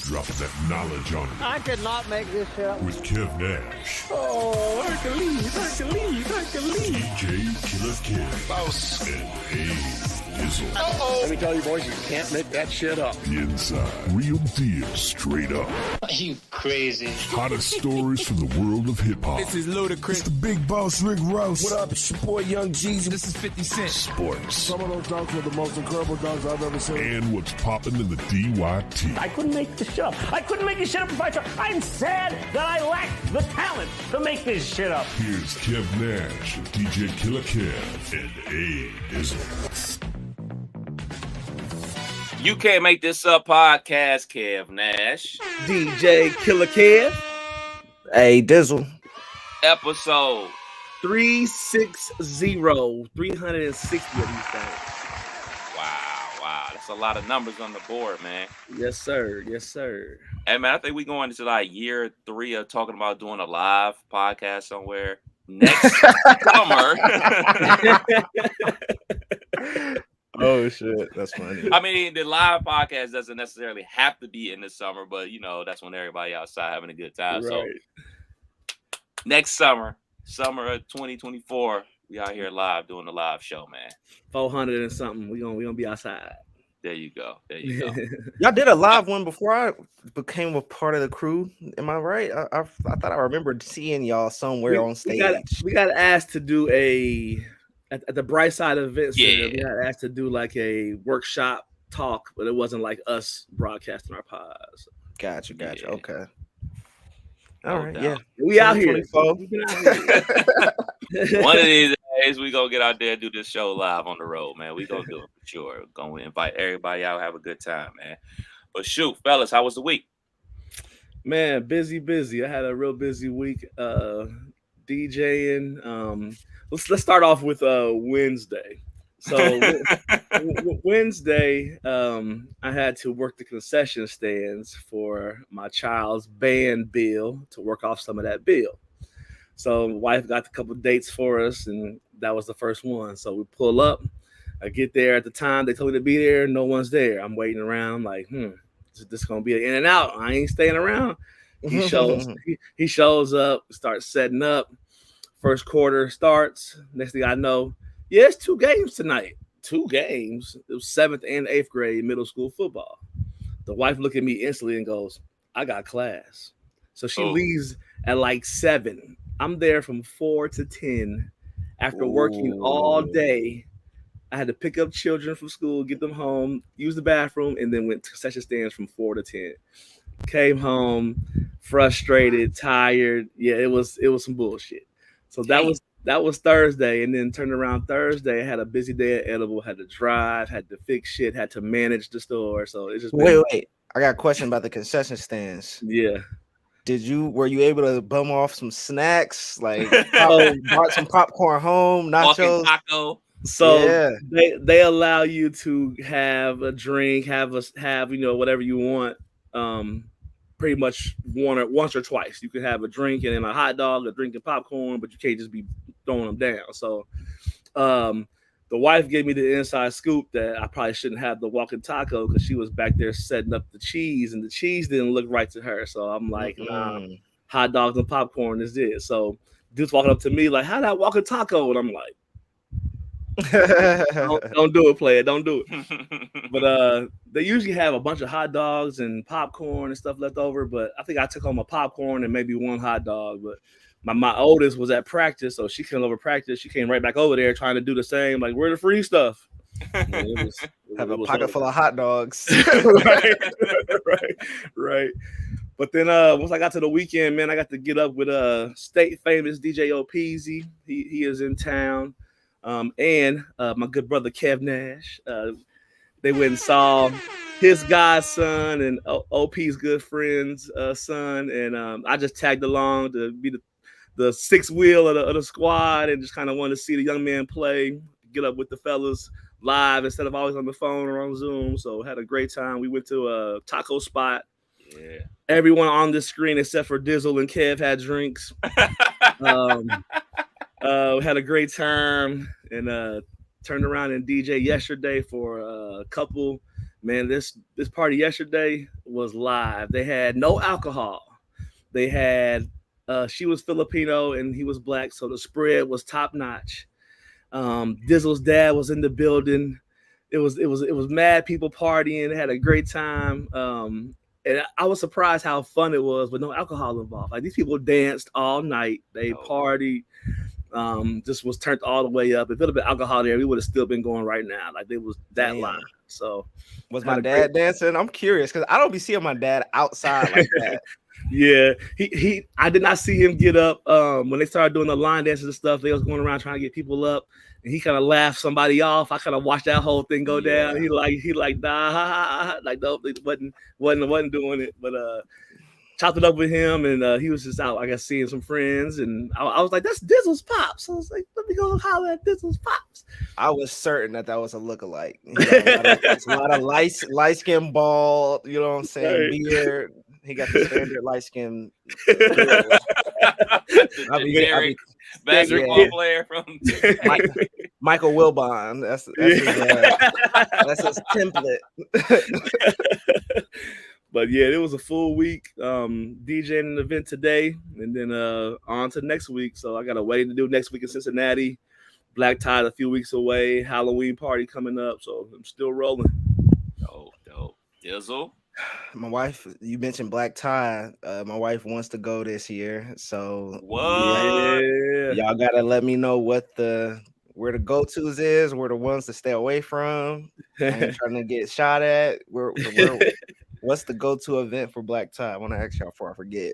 dropping that knowledge on you. I could not make this shit up. With Kev Nash. Oh, Hercules. DJ Killer Kev. Boss. And Dizzle. Uh-oh. Let me tell you, boys, you can't make that shit up. Inside. Real deal, straight up. Are you crazy? Hottest stories from the world of hip-hop. This is Ludacris. It's the big boss, Rick Ross. What up? It's your boy, Young Jeezy. This is 50 Cent. Sports. Some of those dunks were the most incredible dunks I've ever seen. And what's popping in the DYT. I couldn't make this shit up. I couldn't make this shit up if I tried. I'm sad that I lack the talent to make this shit up. Here's Kev Nash, DJ Killer Kev, and Dizzle. You Can't Make This Up podcast, Kev Nash. DJ Killer Kev. Hey, Dizzle. Episode 360. 360 of these things. Wow. That's a lot of numbers on the board, man. Yes, sir. Hey, man, I think we're going into like year 3 of talking about doing a live podcast somewhere next summer. Oh, shit. That's funny. I mean, the live podcast doesn't necessarily have to be in the summer, but, that's when everybody outside having a good time. Right. So next summer of 2024, we out here live doing the live show, man. 400 and something. We gonna be outside. There you go. Y'all did a live one before I became a part of the crew. Am I right? I thought I remembered seeing y'all somewhere on stage. We got asked to do at the Bright Side Event Center. We got asked to do like a workshop talk, but it wasn't like us broadcasting our pods. Gotcha. Yeah. Okay. All right. doubt. Yeah. We out here. One of these days, we gonna get out there and do this show live on the road, man. We gonna do it for sure. We're gonna invite everybody out, have a good time, man. But shoot, fellas, how was the week? Man, busy. I had a real busy week DJing. Let's start off with Wednesday. So Wednesday, I had to work the concession stands for my child's band bill to work off some of that bill. So my wife got a couple of dates for us, and that was the first one. So we pull up. I get there at the time they told me to be there. No one's there. I'm waiting around like, is this gonna be an in and out? I ain't staying around. He shows up, starts setting up. First quarter starts. Next thing I know, it's 2 games tonight. 2 games. It was 7th and 8th grade middle school football. The wife looked at me instantly and goes, I got class. So she leaves at like 7. I'm there from 4 to 10 after working all day. I had to pick up children from school, get them home, use the bathroom, and then went to concession stands from 4 to 10. Came home frustrated, tired. Yeah, it was some bullshit. So that was Thursday, and then turned around Thursday. I had a busy day at Edible, had to drive, had to fix shit, had to manage the store. So it's just wait. I got a question about the concession stands. Yeah. Were you able to bum off some snacks? Like brought some popcorn home, nachos, taco. So they allow you to have a drink, have whatever you want. Pretty much once or twice. You can have a drink and then a hot dog, a drink and popcorn, but you can't just be throwing them down. So the wife gave me the inside scoop that I probably shouldn't have the walking taco because she was back there setting up the cheese, and the cheese didn't look right to her. So I'm like, nah, hot dogs and popcorn is it. So dude's walking up to me like, how that walking taco? And I'm like, don't do it, player. Don't do it. But they usually have a bunch of hot dogs and popcorn and stuff left over. But I think I took home a popcorn and maybe one hot dog. But my oldest was at practice, so she came over practice. She came right back over there trying to do the same. Like, where the free stuff? Have a pocket full of hot dogs. right. But then once I got to the weekend, man, I got to get up with state famous DJ O'Peasy. He is in town. And my good brother Kev Nash. They went and saw his godson and OP's good friend's son, and I just tagged along to be the sixth wheel of the squad, and just kind of wanted to see the young man play, get up with the fellas live instead of always on the phone or on Zoom. So had a great time. We went to a taco spot. Yeah. Everyone on the screen except for Dizzle and Kev had drinks. Had a great time and turned around and DJ yesterday for a couple Man, this party yesterday was live. They had no alcohol. They had she was Filipino and he was black, so the spread was top notch. Dizzle's dad was in the building. It was mad people partying. They had a great time. And I was surprised how fun it was, but no alcohol involved. Like these people danced all night. They partied. Just was turned all the way up. If it had been alcohol there, we would have still been going right now. Like it was that live. So was my dad dancing? I'm curious because I don't be seeing my dad outside like that. Yeah, he I did not see him get up when they started doing the line dances and stuff. They was going around trying to get people up, and he kind of laughed somebody off. I kind of watched that whole thing go down. He like nah, like no, wasn't doing it, but chopped it up with him, and he was just out, I guess, seeing some friends, and I was like, that's Dizzle's pops. I was like, let me go holler at Dizzle's pops. I was certain that was a lookalike. A lot of light skin bald, you know what I'm saying, beard. He got the standard light skin. Basketball player from Michael Wilbon. That's his template. But yeah, it was a full week. DJing an event today, and then on to next week. So I got a wedding to do next week in Cincinnati. Black Tide a few weeks away. Halloween party coming up. So I'm still rolling. Dope. Dizzle. My wife, you mentioned Black Tie. My wife wants to go this year, so y'all gotta let me know where the go-tos is, where the ones to stay away from. I ain't trying to get shot at. What's the go-to event for Black Tie? I want to ask y'all before I forget.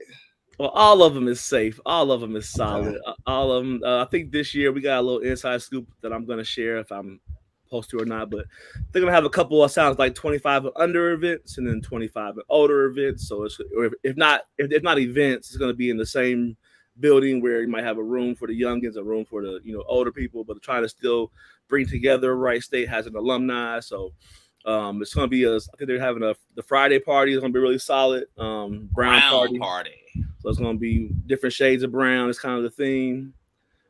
Well, all of them is safe. All of them is solid. All of them. I think this year we got a little inside scoop that I'm gonna share if I'm supposed to or not, but they're gonna have a couple of sounds like 25 and under events and then 25 and older events. So it's, if not events, it's gonna be in the same building where you might have a room for the youngins, a room for the older people, but trying to still bring together. Wright State has an alumni, so it's gonna be I think they're having the Friday party is gonna be really solid. Brown party. So it's gonna be different shades of brown. It's kind of the theme.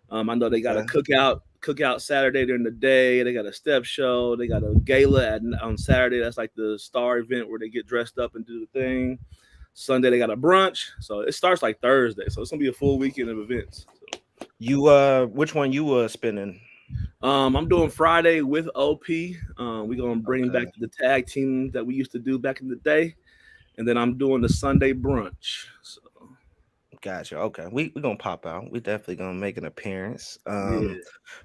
I know they got a cookout Saturday during the day. They got a step show. They got a gala on Saturday. That's like the star event where they get dressed up and do the thing. Sunday they got a brunch. So it starts like Thursday. So it's gonna be a full weekend of events. So. You which one you spinning? I'm doing Friday with OP. We're gonna bring back the tag team that we used to do back in the day, and then I'm doing the Sunday brunch. So. Gotcha. Okay, we gonna pop out. We definitely gonna make an appearance. But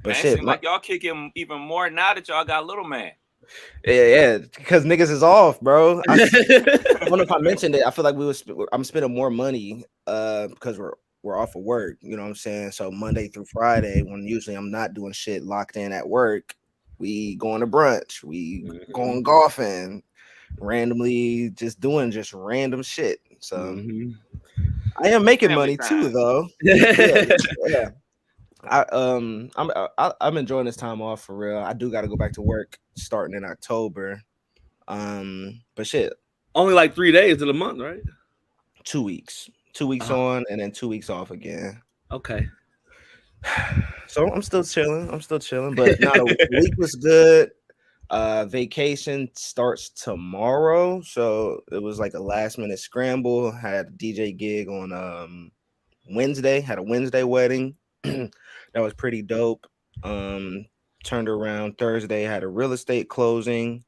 man, shit, like y'all kick him even more now that y'all got little man. Yeah, because niggas is off, bro. I don't know if I mentioned it. I feel like I'm spending more money because we're off of work. You know what I'm saying? So Monday through Friday, when usually I'm not doing shit locked in at work, we going to brunch, we going golfing, randomly doing random shit. So I am making money too, though. Yeah. I'm enjoying this time off for real. I do got to go back to work starting in October. But shit, only like 3 days of the month, right? 2 weeks. 2 weeks on and then 2 weeks off again. Okay. So I'm still chilling, but no, the week was good. Vacation starts tomorrow, so it was like a last minute scramble. Had a DJ gig on Wednesday, had a Wednesday wedding. That was pretty dope. Turned around Thursday, had a real estate closing.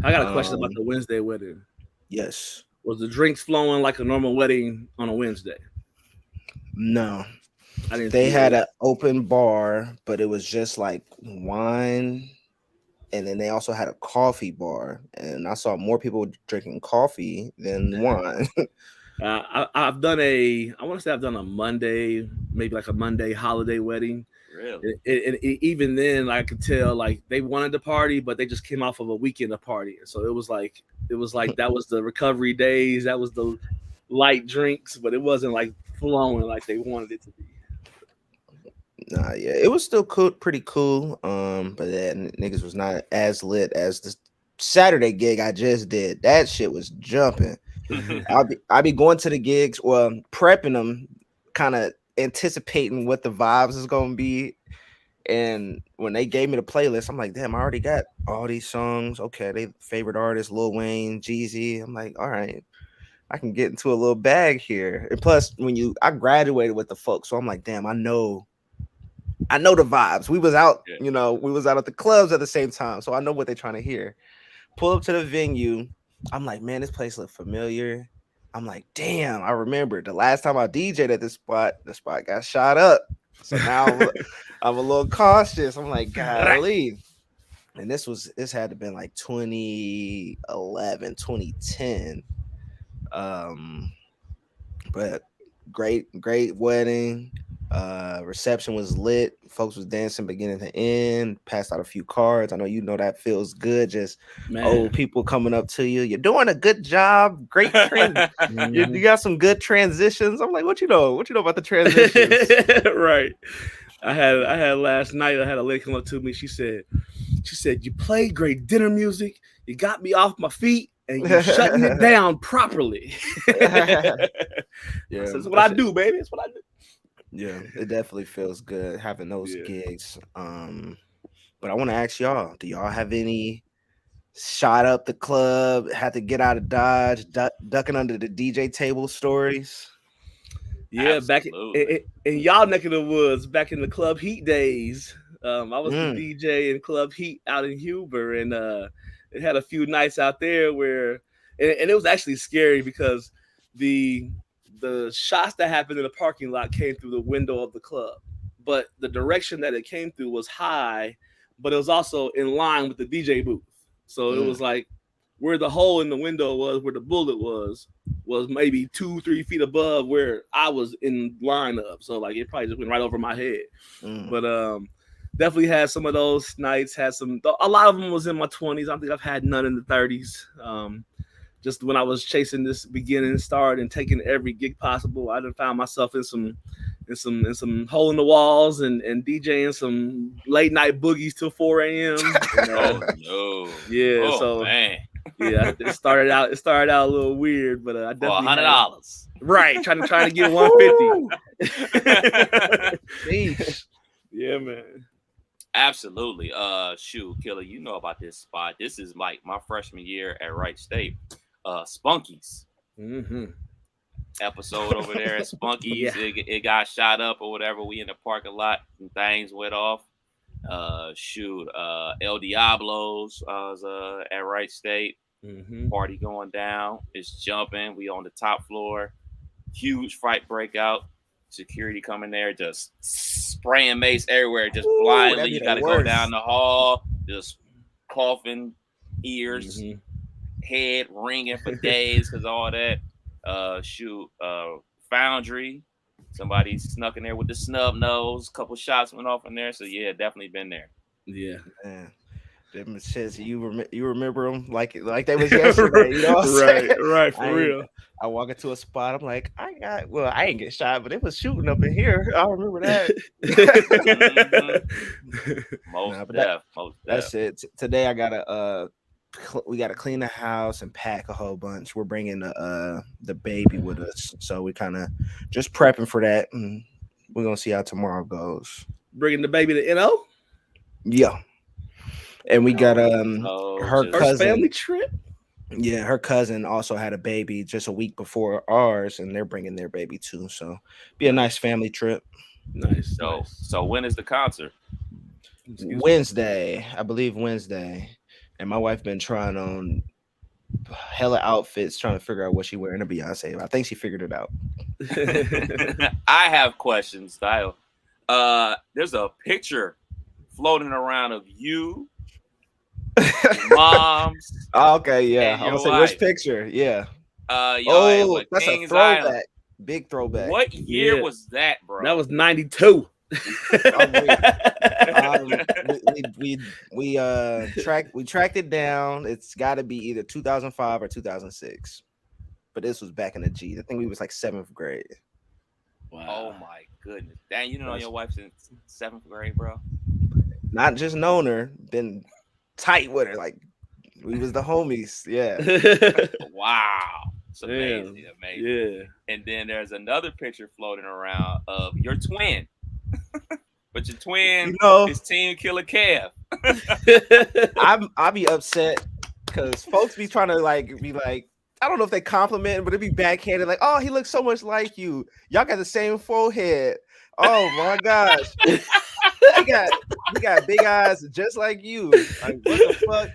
I got a question about the Wednesday wedding. Yes. Was the drinks flowing like a normal wedding on a Wednesday? No. They had an open bar, but it was just like wine. And then they also had a coffee bar. And I saw more people drinking coffee than wine. I've done a Monday, maybe like a Monday holiday wedding. Really? And even then, I could tell like they wanted to party, but they just came off of a weekend of party. So it was like that was the recovery days. That was the light drinks, but it wasn't like flowing like they wanted it to be. Nah, yeah, it was still cool, pretty cool. But that niggas was not as lit as the Saturday gig I just did. That shit was jumping. I'll be going to the gigs, prepping them, kind of anticipating what the vibes is gonna be, And when they gave me the playlist, I'm like, damn, I already got all these songs. Okay, they favorite artists, Lil Wayne, Jeezy. I'm like, all right, I can get into a little bag here. And plus, I graduated with the folks, so I'm like, damn, I know the vibes. We was out, Yeah. we was out at the clubs at the same time, so I know what they're trying to hear. Pull up to the venue. I'm like, man, this place look familiar. I'm like, damn, I remember the last time I DJ'd at this spot, the spot got shot up. So now I'm a little cautious. I'm like, golly. And this had to been like 2011, 2010. But great wedding. Reception was lit. Folks was dancing beginning to end. Passed out a few cards. I know that feels good. Just old people coming up to you. You're doing a good job. Great trend. You got some good transitions. I'm like, what you know about the transitions? Right. I had last night. I had a lady come up to me. She said, you played great dinner music. You got me off my feet. And you're shutting it down properly. Yeah, that's what I do, baby. That's what I do. Yeah, it definitely feels good having those gigs. But I want to ask y'all, do y'all have any shot up the club, had to get out of Dodge, ducking under the DJ table stories? Yeah, absolutely. Back in y'all neck of the woods, back in the Club Heat days. I was the DJ in Club Heat out in Huber, and it had a few nights out there where, and it was actually scary because the shots that happened in the parking lot came through the window of the club, but the direction that it came through was high, but it was also in line with the DJ booth. So it was like where the hole in the window was, where the bullet was maybe 2-3 feet above where I was in line up. So like it probably just went right over my head. But definitely had some of those nights. A lot of them was in my 20s. I don't think I've had none in the 30s. Just when I was chasing this beginning start and taking every gig possible, I done found myself in some hole in the walls and DJing some late night boogies till 4 a.m. Oh no! Yeah, oh, man. Yeah, it started out a little weird, but I definitely $100. Right, trying to get 150. Yeah, man. Absolutely. Shoot, Killer, you know about this spot. This is like my freshman year at Wright State. Spunky's episode over there at Spunky's. It got shot up or whatever. We in the parking lot and things went off. El Diablo's was at Wright State. Party going down. It's jumping. We on the top floor. Huge fight breakout. Security coming there, just spraying mace everywhere, just blindly. You got to go down the hall, just coughing, ears, head ringing for days because all that. Foundry, somebody snuck in there with the snub nose. A couple shots went off in there, so yeah, definitely been there. Yeah. Them shits, you remember them like they was yesterday, you know what I'm saying? Right, for real. I walk into a spot, I'm like, I ain't get shot, but it was shooting up in here. I remember that. Most that's it. Today I gotta we gotta clean the house and pack a whole bunch. We're bringing the baby with us, so we kind of just prepping for that, and we're gonna see how tomorrow goes. Bringing the baby to NO? Yeah. And we got her cousin family trip. Yeah, her cousin also had a baby just a week before ours, and they're bringing their baby too. So be a nice family trip. Nice. So when is the concert? Wednesday, I believe Wednesday. And my wife been trying on hella outfits, trying to figure out what she wearing to Beyonce. I think she figured it out. I have questions, Style. There's a picture floating around of you. Moms. Okay, yeah. I'm gonna say which picture. Yeah. That's a throwback. Island. Big throwback. What year was that, bro? That was 92. We tracked it down. It's got to be either 2005 or 2006. But this was back in the G. I think we was like 7th grade. Wow. Oh my goodness. Dang, you know your wife's in 7th grade, bro. Not just known her, been tight with her, like we was the homies. Yeah. Wow, it's amazing. Yeah. And then there's another picture floating around of your twin. But your twin You know, is Team Killer Kev. I'll be upset because folks be trying to be like, I don't know if they compliment, but it be backhanded, like, oh, he looks so much like you. Y'all got the same forehead. Oh my gosh. he got big eyes just like you. Like, what the fuck?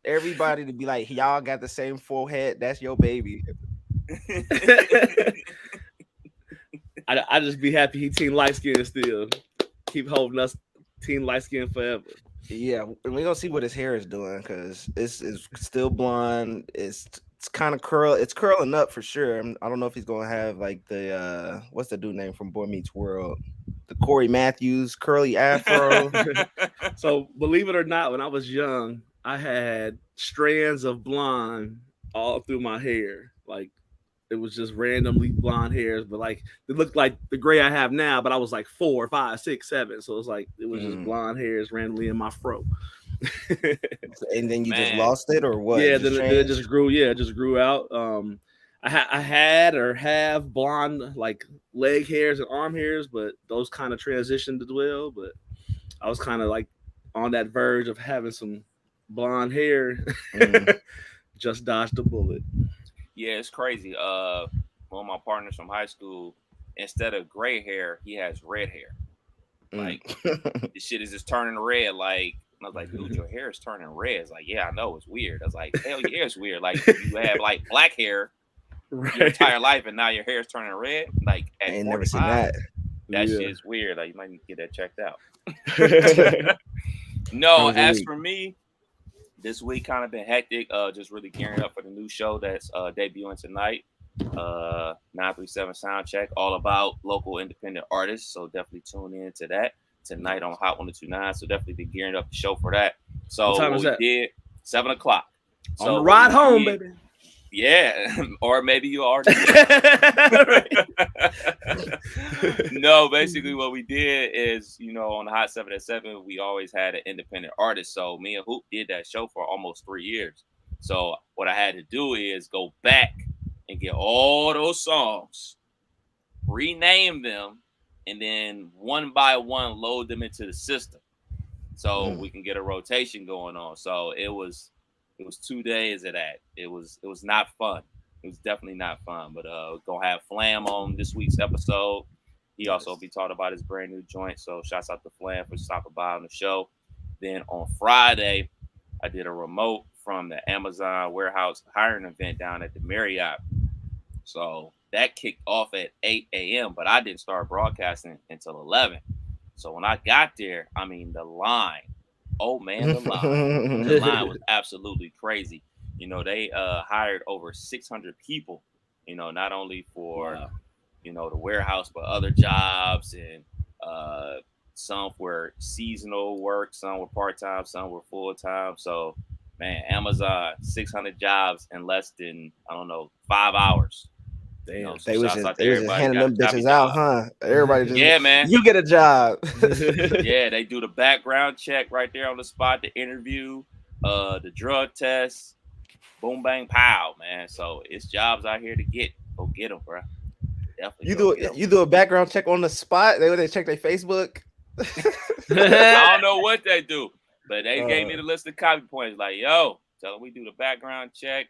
Everybody to be like, y'all got the same forehead. That's your baby. I just be happy he team light skin still. Keep holding us team light skin forever. Yeah, we're gonna see what his hair is doing because it's still blonde. It's kind of it's curling up for sure. I don't know if he's gonna have like the what's the dude name from Boy Meets World, the Corey Matthews curly afro. So believe it or not, when I was young, I had strands of blonde all through my hair. Like it was just randomly blonde hairs, but like it looked like the gray I have now, but I was like 4, 5, 6, 7. So it was like it was just blonde hairs randomly in my fro. And then you just lost it, or what? Yeah, then it just grew. Yeah, it just grew out. I had or have blonde like leg hairs and arm hairs, but those kind of transitioned as well. But I was kind of like on that verge of having some blonde hair. Just dodged a bullet. Yeah, it's crazy. One of my partners from high school, instead of gray hair, he has red hair. Like this shit is just turning red. Like I was like, dude, your hair is turning red. It's like, yeah, I know, it's weird. I was like, hell yeah, it's weird. Like you have like black hair your entire life, and now your hair is turning red. Like at I ain't 45, never seen that. That shit is weird. Like you might need to get that checked out. No, as for me, this week kind of been hectic. Just really gearing up for the new show that's debuting tonight. 937 Soundcheck, all about local independent artists. So definitely tune in to that tonight on Hot 1029. So definitely be gearing up the show for that. So what time is that? Did 7:00. On the ride home, baby. Yeah, or maybe you already No, basically what we did is, on the Hot 7 at 7, we always had an independent artist. So me and Hoop did that show for almost 3 years. So what I had to do is go back and get all those songs, rename them, and then one by one load them into the system so we can get a rotation going on. So it was 2 days of that. It was not fun. It was definitely not fun. But we're gonna have Flam on this week's episode. He also be talking about his brand new joint. So shouts out to Flam for stopping by on the show. Then on Friday, I did a remote from the Amazon warehouse hiring event down at the Marriott. So that kicked off at 8 a.m., but I didn't start broadcasting until 11. So when I got there, I mean, the line. Oh man, the line. The line was absolutely crazy. They hired over 600 people, not only for, the warehouse, but other jobs. And some were seasonal work, some were part-time, some were full-time. So, man, Amazon, 600 jobs in less than, 5 hours. Damn, they was just handing them bitches out, huh? Everybody just, yeah, man. You get a job. Yeah, they do the background check right there on the spot, the interview, the drug test, boom, bang, pow, man. So it's jobs out here to get. Go get them, bro. Definitely. You do a background check on the spot. They check their Facebook. I don't know what they do, but they gave me the list of copy points. Like, yo, tell them we do the background check.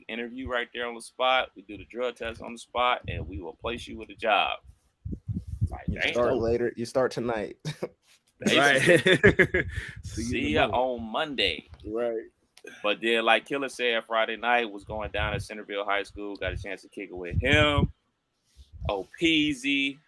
Interview right there on the spot. We do the drug test on the spot, and we will place you with a job. Like, you start later. You start tonight. Right. See ya on Monday. Right. But then, like Killer said, Friday night was going down at Centerville High School. Got a chance to kick it with him. Oh, Peasy.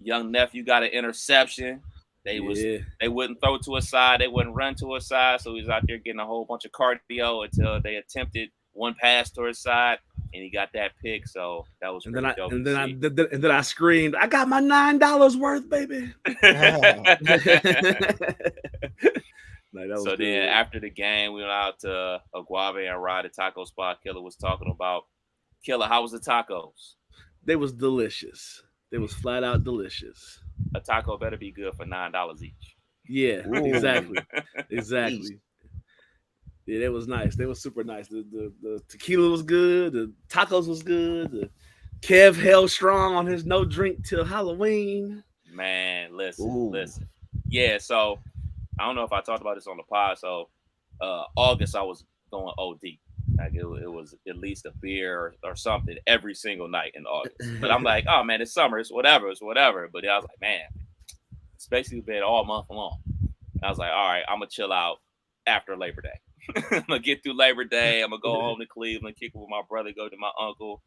Young nephew got an interception. They wouldn't throw to a side. They wouldn't run to a side. So he was out there getting a whole bunch of cardio until they attempted one pass to his side, and he got that pick. So that was pretty dope. And then I screamed, "I got my $9 worth, baby!" So then after the game, we went out to Aguave and Ride, a taco spot Killer was talking about. Killer, how was the tacos? They was delicious. They was flat out delicious. A taco better be good for $9 each. Yeah, exactly. Yeah, they was nice. They was super nice. The tequila was good. The tacos was good. The Kev held strong on his no drink till Halloween. Man, listen. Yeah, so I don't know if I talked about this on the pod. So August I was going OD. Like it was at least a beer or something every single night in August. But I'm like, oh man, it's summer, it's whatever. But I was like, man, it's basically been all month long. I was like, all right, I'm gonna chill out after Labor Day. I'm gonna get through Labor Day. I'm gonna go home to Cleveland, kick it with my brother, go to my uncle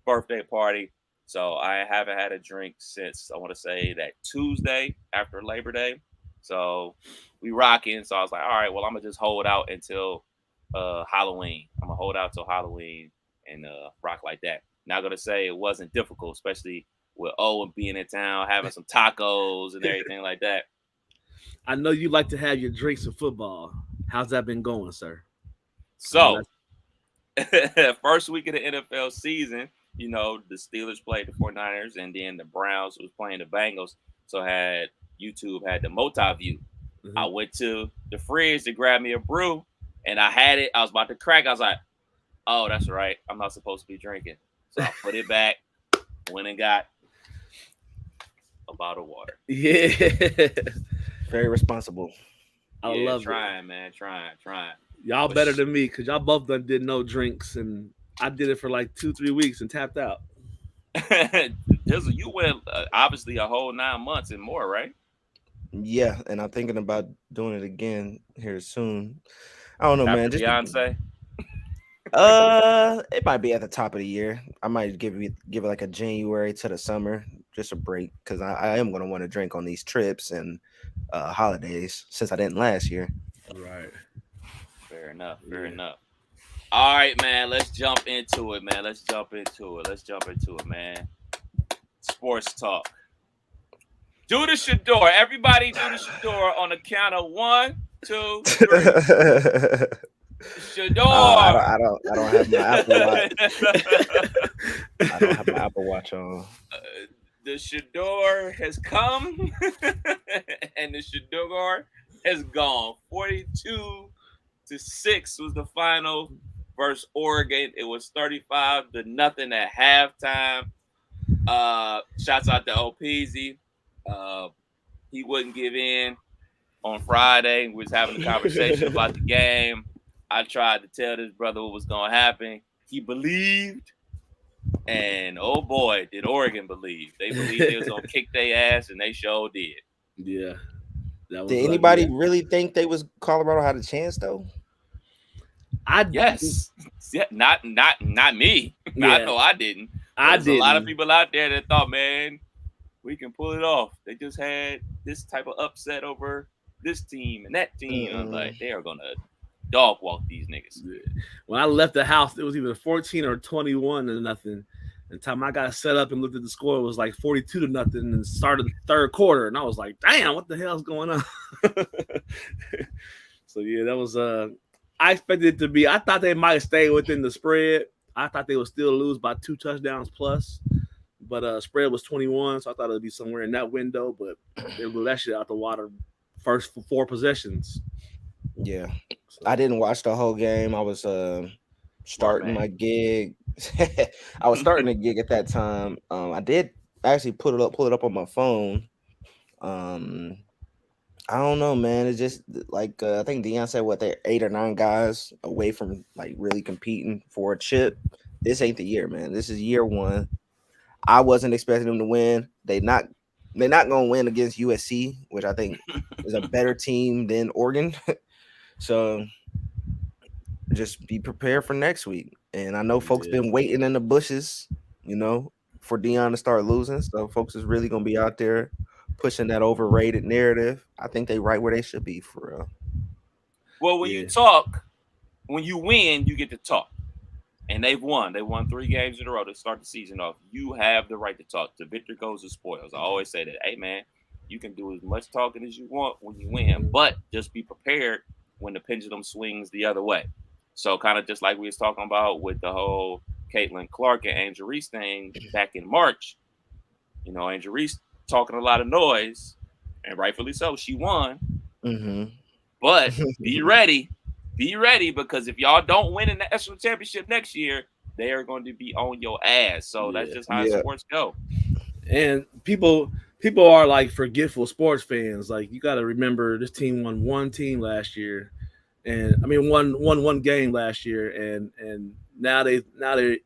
birthday party. So I haven't had a drink since I want to say that Tuesday after Labor Day. So we rocking. So I was like, all right, well, I'm gonna just hold out until Halloween. I'm gonna hold out till Halloween and rock like that. Not gonna say it wasn't difficult, especially with Owen being in town, having some tacos and everything like that. I know you like to have your drinks of football. How's that been going, sir? So, first week of the NFL season, you know, the Steelers played the 49ers, and then the Browns was playing the Bengals. So YouTube had the multi-view. I went to the fridge to grab me a brew, and I had it. I was about to crack. I was like, oh, that's right. I'm not supposed to be drinking. So I put it back, went and got a bottle of water. Yeah. Very responsible. I love trying, man. Trying. Y'all better than me because y'all both done did no drinks, and I did it for like 2-3 weeks and tapped out. You went obviously a whole 9 months and more, right? Yeah, and I'm thinking about doing it again here soon. I don't know, After man. Just Beyonce. It might be at the top of the year. I might give it like a January to the summer, just a break, because I am gonna want to drink on these trips and holidays since I didn't last year. Right. Fair enough. All right, man. Let's jump into it, man. Sports talk. Do the Shador. Everybody do the Shador on the count of 1, 2, 3. Shador. I don't have my Apple Watch. I don't have my Apple Watch on. The Shador has come, and the Shador has gone. 42-6 was the final versus Oregon. It was 35-0 at halftime. Shouts out to OPZ. He wouldn't give in on Friday. We was having a conversation about the game. I tried to tell this brother what was going to happen. He believed. And oh boy, did Oregon believe. They believed they was going to kick their ass, and they sure did. Yeah. Did anybody really think Colorado had a chance though? Yes. Yeah, not me. Yeah. I know I didn't. There's a lot of people out there that thought, man, we can pull it off. They just had this type of upset over this team and that team. I was like, they are gonna dog walk these niggas. When I left the house, it was either 14 or 21-0. And the time I got set up and looked at the score, it was like 42-0 and started the third quarter. And I was like, damn, what the hell is going on? So yeah, that was I expected it to be. I thought they might stay within the spread. I thought they would still lose by 2 touchdowns plus. But spread was 21, so I thought it would be somewhere in that window. But they blew that shit out the water first 4 possessions. Yeah. I didn't watch the whole game. I was starting my gig. I was starting a gig at that time. I did actually pull it up on my phone. I don't know, man. It's just like I think Deion said they're 8 or 9 guys away from like really competing for a chip. This ain't the year, man. This is year 1. I wasn't expecting them to win. They're not gonna win against USC, which I think is a better team than Oregon. So just be prepared for next week. And I know folks been waiting in the bushes, you know, for Deion to start losing. So folks is really gonna be out there pushing that overrated narrative. I think they right where they should be for real. Well, when you win, you get to talk. And they've won. They won 3 games in a row to start the season off. You have the right to talk. The victor goes to spoils. I always say that, hey, man, you can do as much talking as you want when you win, but just be prepared when the pendulum swings the other way. So kind of just like we was talking about with the whole Caitlin Clark and Angel Reese thing back in March. You know, Angel Reese talking a lot of noise, and rightfully so. She won. Mm-hmm. But be ready. Be ready, because if y'all don't win in the national championship next year, they are going to be on your ass. So that's just how sports go. And people are like forgetful sports fans. Like, you got to remember, this team won one game last year, and now they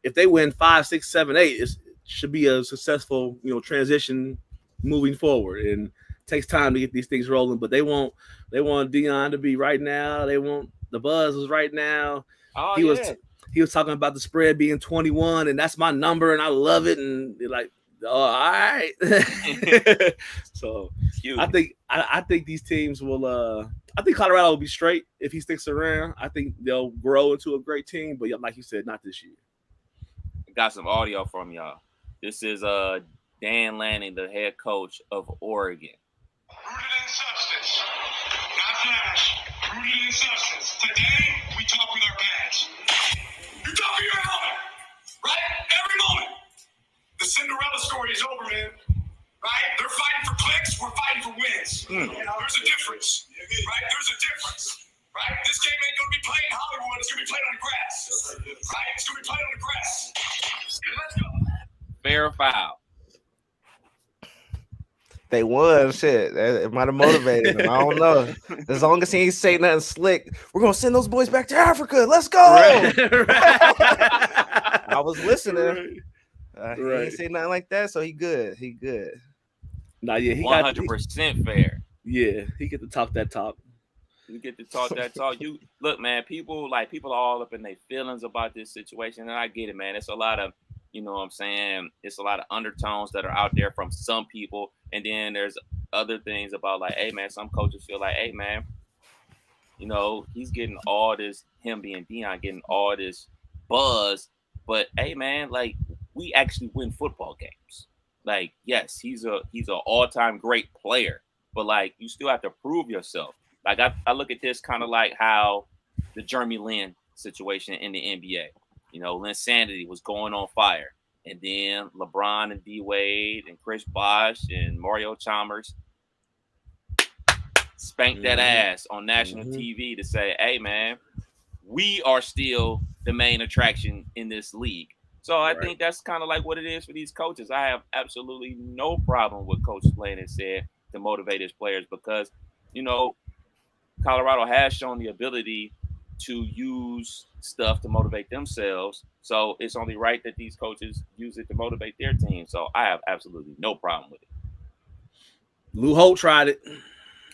if they win 5, 6, 7, 8, it should be a successful transition moving forward. And it takes time to get these things rolling. But they want Deion to be right now. They want the buzz was right now. Oh, he was talking about the spread being 21, and that's my number, and I love it. And they're like, oh, all right. So I think these teams will. I think Colorado will be straight if he sticks around. I think they'll grow into a great team, but like you said, not this year. I got some audio from y'all. This is Dan Lanning, the head coach of Oregon. Rooted in substance, not flash. Rooted in substance. Today, we talk with our badge. You talk with your helmet, right? Every moment. The Cinderella story is over, man. Right? They're fighting for clicks. We're fighting for wins. There's a difference, right? There's a difference, right? This game ain't going to be played in Hollywood. It's going to be played on the grass, right? It's going to be played on the grass. Let's go. Fair or foul? They won. Shit, it might have motivated them. I don't know. As long as he ain't say nothing slick, we're gonna send those boys back to Africa. Let's go. I was listening. He ain't say nothing like that, so he good. He good. Nah, yeah, he 100% fair. Yeah, he get to talk that talk. You get to talk that talk. You look, man. People are all up in their feelings about this situation, and I get it, man. It's a lot of, you know what I'm saying? It's a lot of undertones that are out there from some people, and then there's other things about like, hey, man. Some coaches feel like, hey, man, he's getting all this. Him being Deion getting all this buzz, but hey, man, like, we actually win football games. Like, yes, he's an all-time great player, but like, you still have to prove yourself. Like, I look at this kind of like how the Jeremy Lin situation in the NBA. Lin Sanity was going on fire, and then LeBron and D Wade and Chris Bosh and Mario Chalmers spanked that ass on national TV to say, hey, man, we are still the main attraction in this league. So I think that's kind of like what it is for these coaches. I have absolutely no problem with Coach Lanning said to motivate his players because, Colorado has shown the ability to use stuff to motivate themselves. So it's only right that these coaches use it to motivate their team. So I have absolutely no problem with it. Lou Holt tried it.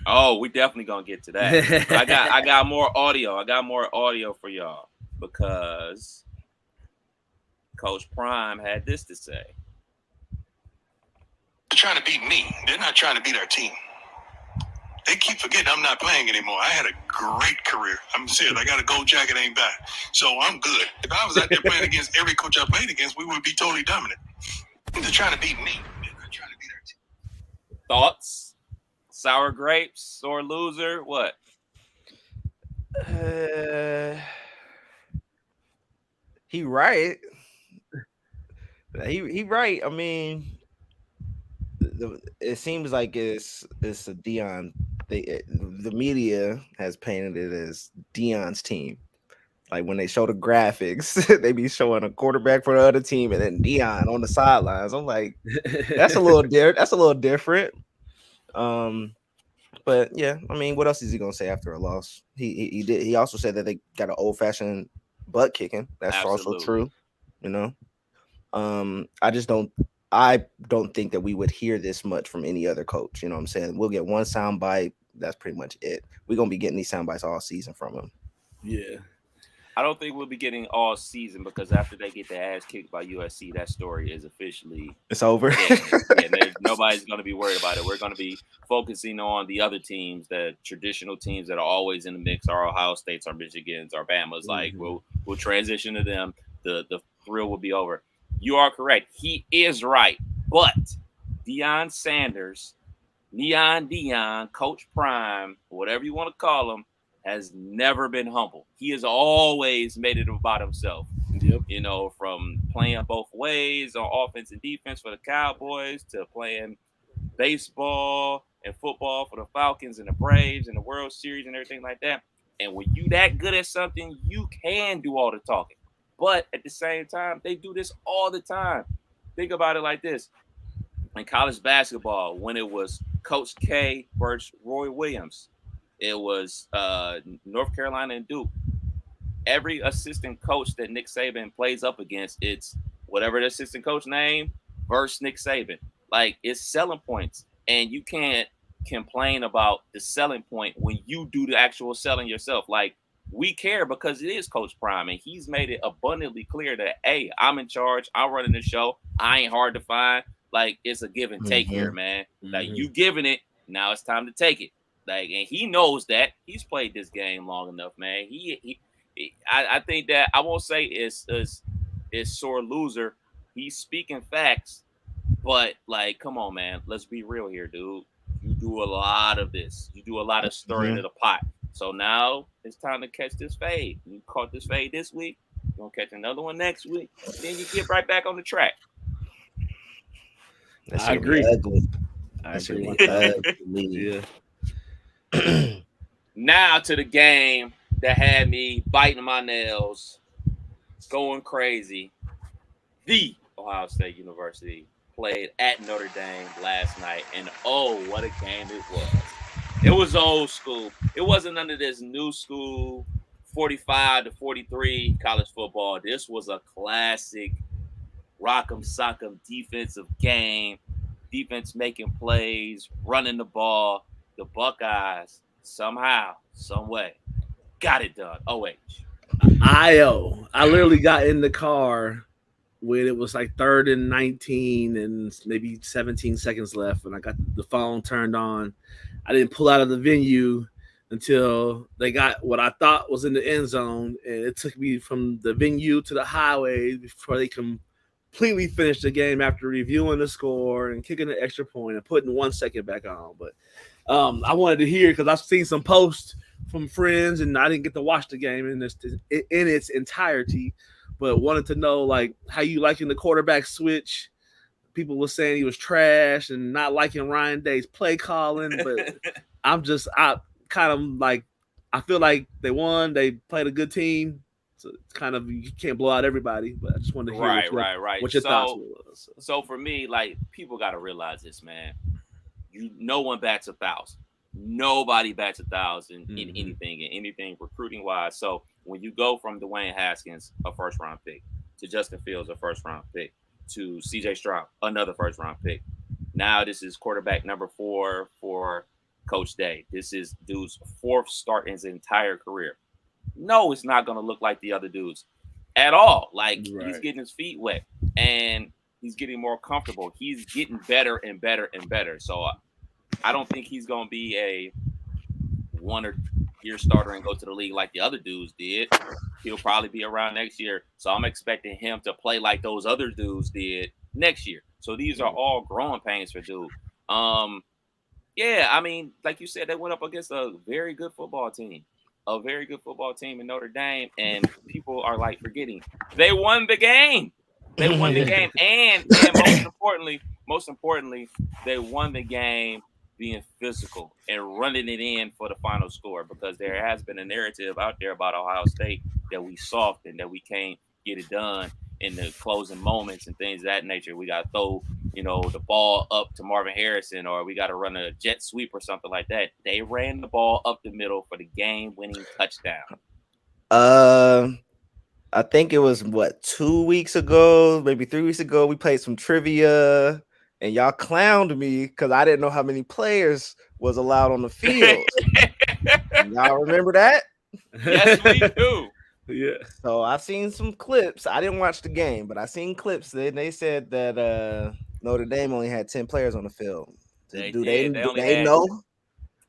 Oh, we definitely gonna get to that. I got more audio. I got more audio for y'all because Coach Prime had this to say. They're trying to beat me. They're not trying to beat our team. They keep forgetting I'm not playing anymore. I had a great career. I'm serious. I got a gold jacket, ain't back. So I'm good. If I was out there playing against every coach I played against, we would be totally dominant. They're trying to beat me. They're not trying to beat our team. Thoughts? Sour grapes, sore loser, what? He right. He right. I mean, it seems like it's a Deion. The media has painted it as Deion's team. Like when they show the graphics, they be showing a quarterback for the other team and then Deion on the sidelines. I'm like, that's a little different. That's a little different. But yeah, I mean, what else is he gonna say after a loss? He did. He also said that they got an old-fashioned butt kicking. That's also true. I don't think that we would hear this much from any other coach. You know what I'm saying? We'll get one sound bite. That's pretty much it. We're going to be getting these sound bites all season from him. Yeah. I don't think we'll be getting all season because after they get their ass kicked by USC, that story is officially it's over. Nobody's going to be worried about it. We're going to be focusing on the other teams, the traditional teams that are always in the mix, our Ohio States, our Michigans, our Bamas. Like we'll transition to them. The thrill will be over. You are correct. He is right. But Deion Sanders, Deion, Coach Prime, whatever you want to call him, has never been humble. He has always made it about himself. Yep. From playing both ways on offense and defense for the Cowboys to playing baseball and football for the Falcons and the Braves and the World Series and everything like that. And when you that good at something, you can do all the talking. But at the same time, they do this all the time. Think about it like this. In college basketball, when it was Coach K versus Roy Williams, it was North Carolina and Duke. Every assistant coach that Nick Saban plays up against, it's whatever the assistant coach name versus Nick Saban. Like, it's selling points. And you can't complain about the selling point when you do the actual selling yourself. Like, we care because it is Coach Prime, and he's made it abundantly clear that, hey, I'm in charge. I'm running the show. I ain't hard to find. Like, it's a give and take here, man. Like, you giving it, now it's time to take it. Like, and he knows that. He's played this game long enough, man. I think that I won't say it's sore loser. He's speaking facts, but like, come on, man. Let's be real here, dude. You do a lot of this. You do a lot of stirring of the pot. So now it's time to catch this fade. You caught this fade this week. You're gonna catch another one next week. Then you get right back on the track. I agree. Yeah. Now to the game that had me biting my nails, going crazy. The Ohio State University played at Notre Dame last night, and oh, what a game it was. It was old school. It wasn't none of this new school 45-43 college football. This was a classic rock'em sock'em defensive game. Defense making plays, running the ball. The Buckeyes somehow, some way, got it done. OH. I literally got in the car when it was like 3rd and 19 and maybe 17 seconds left, and I got the phone turned on. I didn't pull out of the venue until they got what I thought was in the end zone, and it took me from the venue to the highway before they completely finished the game after reviewing the score and kicking the extra point and putting 1 second back on. But I wanted to hear, because I've seen some posts from friends, and I didn't get to watch the game in its entirety, but wanted to know, like, how you liking the quarterback switch. People were saying he was trash and not liking Ryan Day's play calling, but I kind of like, I feel like they won. They played a good team. So it's kind of, you can't blow out everybody, but I just wanted to hear what your thoughts was. So for me, like, people got to realize this, man. No one bats 1,000. Nobody bats 1,000 in anything recruiting wise. So when you go from Dwayne Haskins, a first round pick, to Justin Fields, a first round pick, to CJ Stroud, another first round pick. Now this is quarterback number 4 for Coach Day. This is dude's 4th start in his entire career. No, it's not going to look like the other dudes at all. Like, he's getting his feet wet and he's getting more comfortable. He's getting better and better and better. So I don't think he's going to be a 1 or 2 year starter and go to the league like the other dudes did. He'll probably be around next year. So I'm expecting him to play like those other dudes did next year. So these are all growing pains for dude. Yeah, I mean, like you said, they went up against a very good football team. A very good football team in Notre Dame, and people are like forgetting they won the game. They won the game, and most importantly, they won the game being physical and running it in for the final score, because there has been a narrative out there about Ohio State that we soft and that we can't get it done in the closing moments and things of that nature. We got to throw, the ball up to Marvin Harrison, or we got to run a jet sweep or something like that. They ran the ball up the middle for the game-winning touchdown. I think it was 2 weeks ago, maybe 3 weeks ago, we played some trivia and y'all clowned me because I didn't know how many players was allowed on the field. Y'all remember that? Yes, we do. Yeah. So I've seen some clips. I didn't watch the game, but I seen clips. They said that Notre Dame only had 10 players on the field. They know?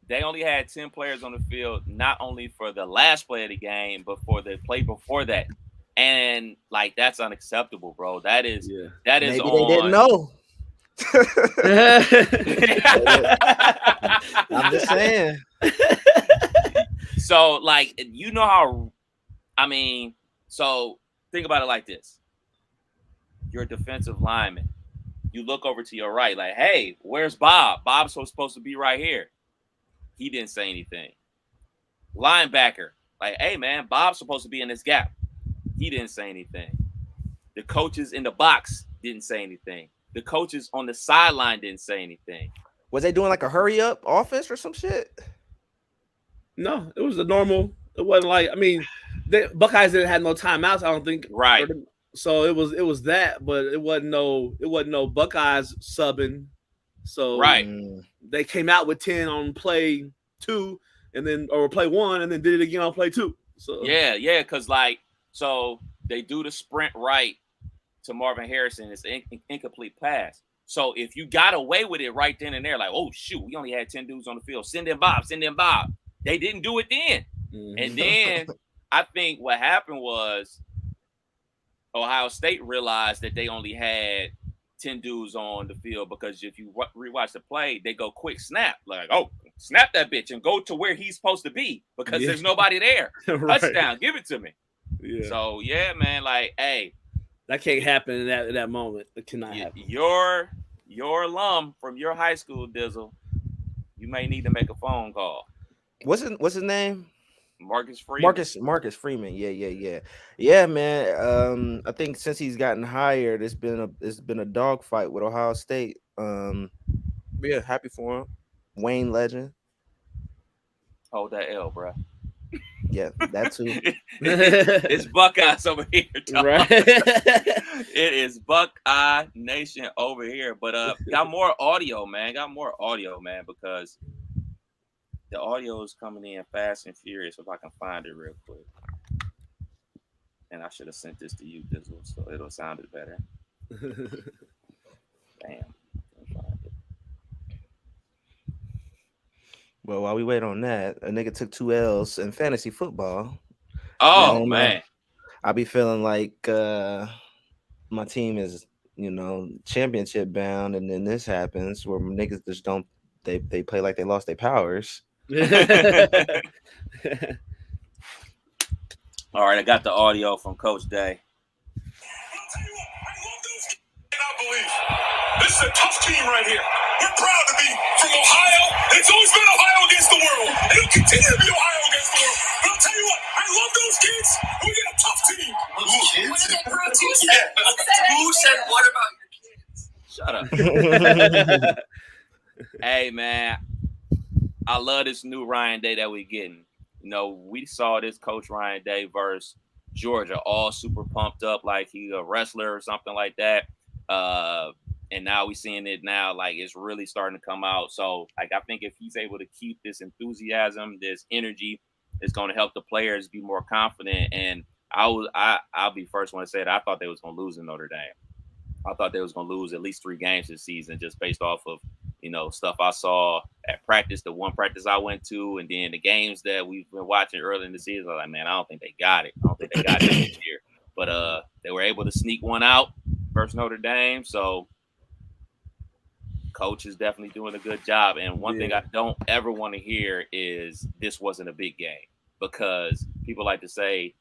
They only had 10 players on the field, not only for the last play of the game, but for the play before that. And like, that's unacceptable, bro. That is maybe they didn't know. I'm just saying. So, like, so think about it like this. You're a defensive lineman. You look over to your right, like, hey, where's Bob? Bob's supposed to be right here. He didn't say anything. Linebacker, like, hey, man, Bob's supposed to be in this gap. he didn't say anything. The coaches in the box didn't say anything. The coaches on the sideline didn't say anything. Was they doing like a hurry up offense or some shit? No, it was a normal. It wasn't like, I mean, Buckeyes didn't have no timeouts, I don't think. Right. So it was that, but it wasn't no Buckeyes subbing. So right. They came out with 10 on play 2 and then or play 1 and then did it again on play 2. So yeah, because like so they do the sprint right to Marvin Harrison. It's an incomplete pass. So if you got away with it right then and there, like, oh shoot, we only had 10 dudes on the field. Send in Bob. They didn't do it then. And then I think what happened was Ohio State realized that they only had 10 dudes on the field because if you rewatch the play, they go quick snap. Like, oh, snap that bitch and go to where he's supposed to be because there's nobody there. Right. Touchdown, give it to me. Yeah. So, yeah, man, like, hey. That can't happen in that moment. It cannot happen. Your alum from your high school, Dizzle, you may need to make a phone call. What's his name? Marcus Freeman. Marcus Freeman. Yeah, man. I think since he's gotten hired, it's been a dogfight with Ohio State. Yeah, happy for him. Wayne legend. Hold that L, bro. Yeah, that too. It's Buckeyes over here, dog. Right? It is Buckeye Nation over here. But got more audio, man. Because the audio is coming in fast and furious. If I can find it real quick. And I should have sent this to you, Dizzle, so it'll sound better. Damn. Well, while we wait on that, a nigga took 2 L's in fantasy football. Oh, man. I be feeling like my team is, championship bound, and then this happens where niggas just don't they play like they lost their powers. All right, I got the audio from Coach Day. This is a tough team right here. We're proud to be from Ohio. It's always been Ohio against the world. And it'll continue to be Ohio against the world. But I'll tell you what, I love those kids. We get a tough team. Who said what about your kids? Shut up. Hey, man. I love this new Ryan Day that we're getting. We saw this Coach Ryan Day versus Georgia, all super pumped up like he's a wrestler or something like that. And now we're seeing it now, like it's really starting to come out. So, like, I think if he's able to keep this enthusiasm, this energy, it's going to help the players be more confident. And I'll be first one to say that I thought they was going to lose in Notre Dame. I thought they was going to lose at least 3 games this season just based off of, stuff I saw at practice, the one practice I went to, and then the games that we've been watching early in the season. I was like, man, I don't think they got it. This year. But they were able to sneak one out versus Notre Dame. So Coach is definitely doing a good job. And one thing I don't ever want to hear is this wasn't a big game, because people like to say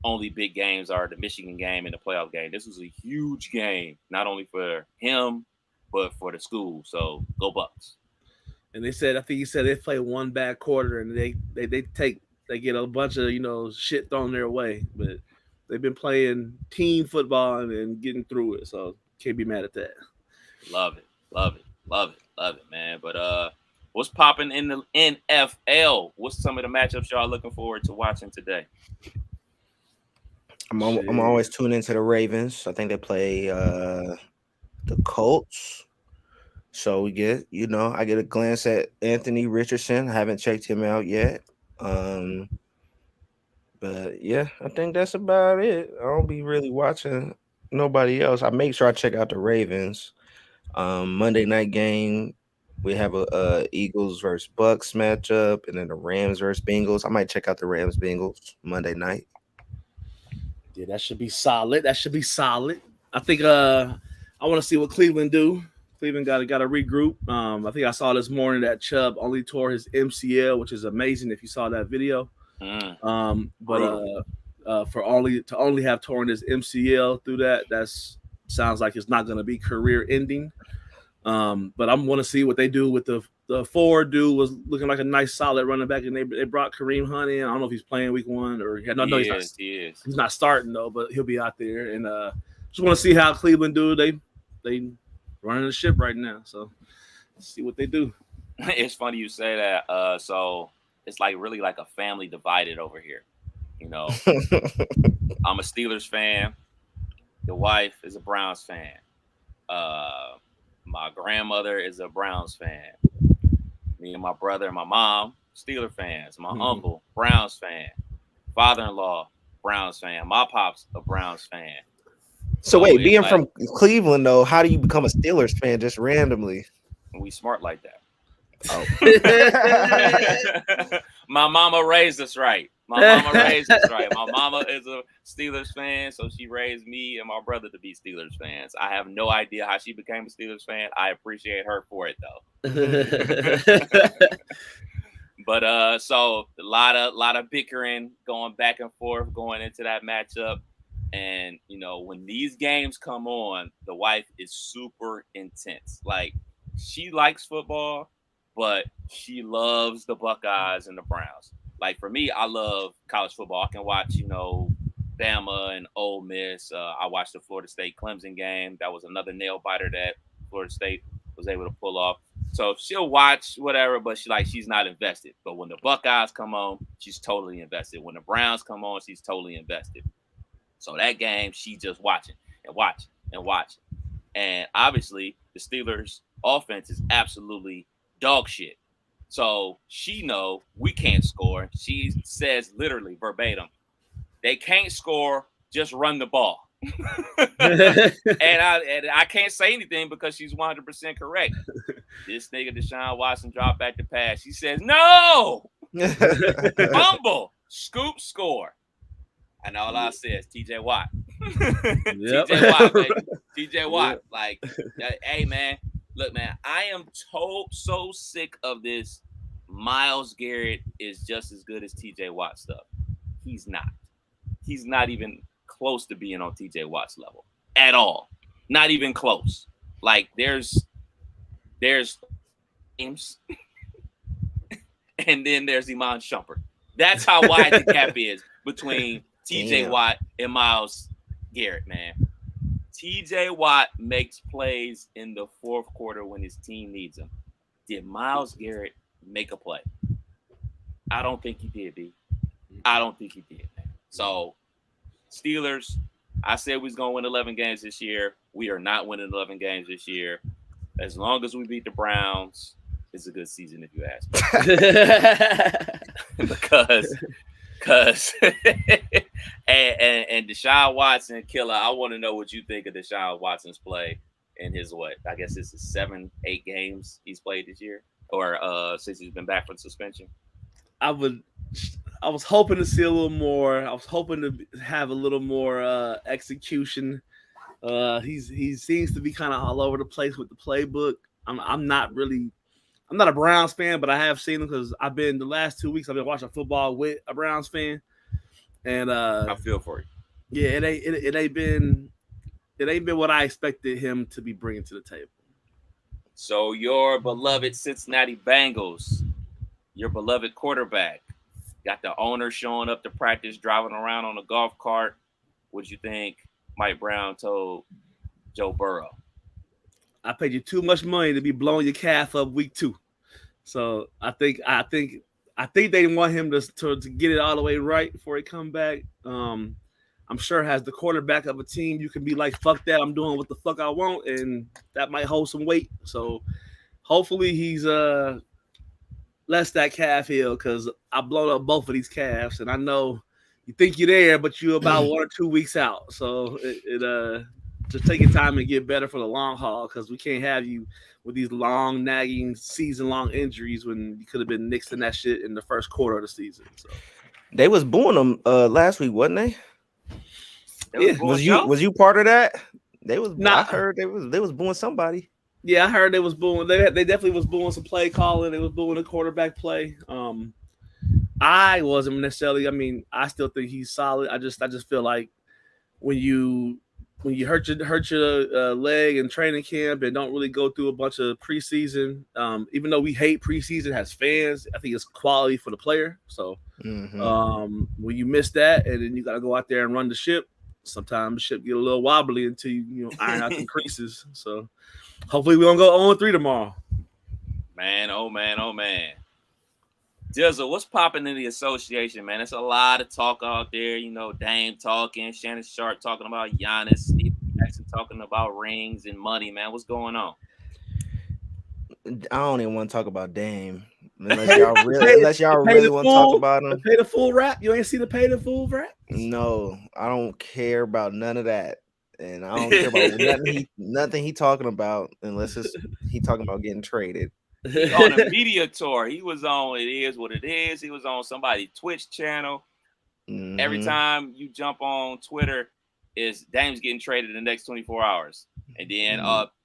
only big games are the Michigan game and the playoff game. This was a huge game, not only for him, but for the school. So go Bucks. And I think he said they play one bad quarter and they get a bunch of, shit thrown their way. But they've been playing team football and getting through it. So can't be mad at that. Love it, man. But what's popping in the NFL? What's some of the matchups y'all looking forward to watching today? I'm always tuned into the Ravens. I think they play the Colts. So we get, I get a glance at Anthony Richardson. I haven't checked him out yet. But yeah, I think that's about it. I don't be really watching nobody else. I make sure I check out the Ravens. Monday night game, we have a Eagles versus Bucks matchup, and then the Rams versus Bengals. I might check out the Rams Bengals Monday night. Yeah, that should be solid. I think I want to see what Cleveland do. Cleveland got to regroup. I think I saw this morning that Chubb only tore his MCL, which is amazing if you saw that video. For only have torn his MCL through that sounds like it's not going to be career ending. But I'm want to see what they do with the Ford dude was looking like a nice solid running back, and they brought Kareem Hunt in. I don't know if he's playing week 1 or he's not starting though, but he'll be out there. And just want to see how Cleveland do. They running the ship right now, so let's see what they do. It's funny you say that. So it's like really like a family divided over here. You know, I'm a Steelers fan. The wife is a Browns fan. My grandmother is a Browns fan. Me and my brother and my mom, Steeler fans. My uncle, Browns fan. Father-in-law, Browns fan. My pop's a Browns fan. So wait, being like, from Cleveland though, how do you become a Steelers fan just randomly? We smart like that. Oh. My mama raised us right. My mama is a Steelers fan, so she raised me and my brother to be Steelers fans. I have no idea how she became a Steelers fan. I appreciate her for it though. But so a lot of bickering going back and forth going into that matchup. And you know, when these games come on, the wife is super intense. Like, she likes football, but she loves the Buckeyes and the Browns. Like, for me, I love college football. I can watch, you know, Bama and Ole Miss. I watched the Florida State Clemson game. That was another nail biter that Florida State was able to pull off. So she'll watch whatever, but she's not invested. But when the Buckeyes come on, she's totally invested. When the Browns come on, she's totally invested. So that game, she's just watching and watching and watching. And obviously, the Steelers' offense is absolutely dog shit. So she know we can't score. She says literally verbatim, they can't score, just run the ball. and I can't say anything because she's 100% correct. This nigga Deshaun Watson dropped back to pass. She says, no! Fumble! Scoop, score. And all I say is TJ Watt. Yep. TJ Watt, baby. TJ Watt. Yep. Like, hey, man. Look, man, I am so sick of this. Myles Garrett is just as good as TJ Watt stuff. He's not. He's not even close to being on TJ Watt's level at all. Not even close. Like, there's James, and then there's Iman Shumpert. That's how wide the gap is between TJ Watt and Myles Garrett, man. TJ Watt makes plays in the fourth quarter when his team needs him. Did Myles Garrett make a play? I don't think he did, B. I don't think he did, man. So, Steelers, I said we was going to win 11 games this year. We are not winning 11 games this year. As long as we beat the Browns, it's a good season if you ask me. Because and Deshaun Watson, killer. I want to know what you think of Deshaun Watson's play in his I guess this is 7-8 games he's played this year, or since he's been back from suspension. I was hoping to see a little more. I was hoping to have a little more execution. He seems to be kind of all over the place with the playbook. I'm not a Browns fan, but I have seen him because the last 2 weeks I've been watching football with a Browns fan, and I feel for you. Yeah, it ain't been what I expected him to be bringing to the table. So your beloved Cincinnati Bengals, your beloved quarterback, got the owner showing up to practice, driving around on a golf cart. What'd you think Mike Brown told Joe Burrow? I paid you too much money to be blowing your calf up week 2. So I think they want him to get it all the way right before he come back. I'm sure as the quarterback of a team, you can be like, fuck that, I'm doing what the fuck I want, and that might hold some weight. So hopefully he's lets that calf heal, because I blown up both of these calves, and I know you think you're there, but you're about 1 or 2 weeks out. So just take your time and get better for the long haul, because we can't have you with these long, nagging, season-long injuries when you could have been nixing that shit in the first quarter of the season. So they was booing them last week, wasn't they? Was you part of that? They was. I heard they was booing somebody. Yeah, I heard they was booing. They definitely was booing some play calling. They was booing a quarterback play. I wasn't necessarily. I mean, I still think he's solid. I just feel like when you when you hurt your leg in training camp and don't really go through a bunch of preseason, even though we hate preseason as fans, I think it's quality for the player. So when you miss that and then you got to go out there and run the ship, sometimes the ship get a little wobbly until you iron out the creases. So hopefully we don't go 0-3 tomorrow. Man, oh man. Dizzle, what's popping in the association, man? There's a lot of talk out there. Dame talking, Shannon Sharp talking about Giannis, Steve Jackson talking about rings and money, man. What's going on? I don't even want to talk about Dame. Unless y'all really want to talk about him. The pay the full rap? You ain't see the pay the full rap? No, I don't care about none of that. And I don't care about nothing he talking about unless he talking about getting traded. He's on a media tour. He was on It Is What It Is. He was on somebody's Twitch channel. Mm-hmm. Every time you jump on Twitter, is Dame's getting traded in the next 24 hours. And then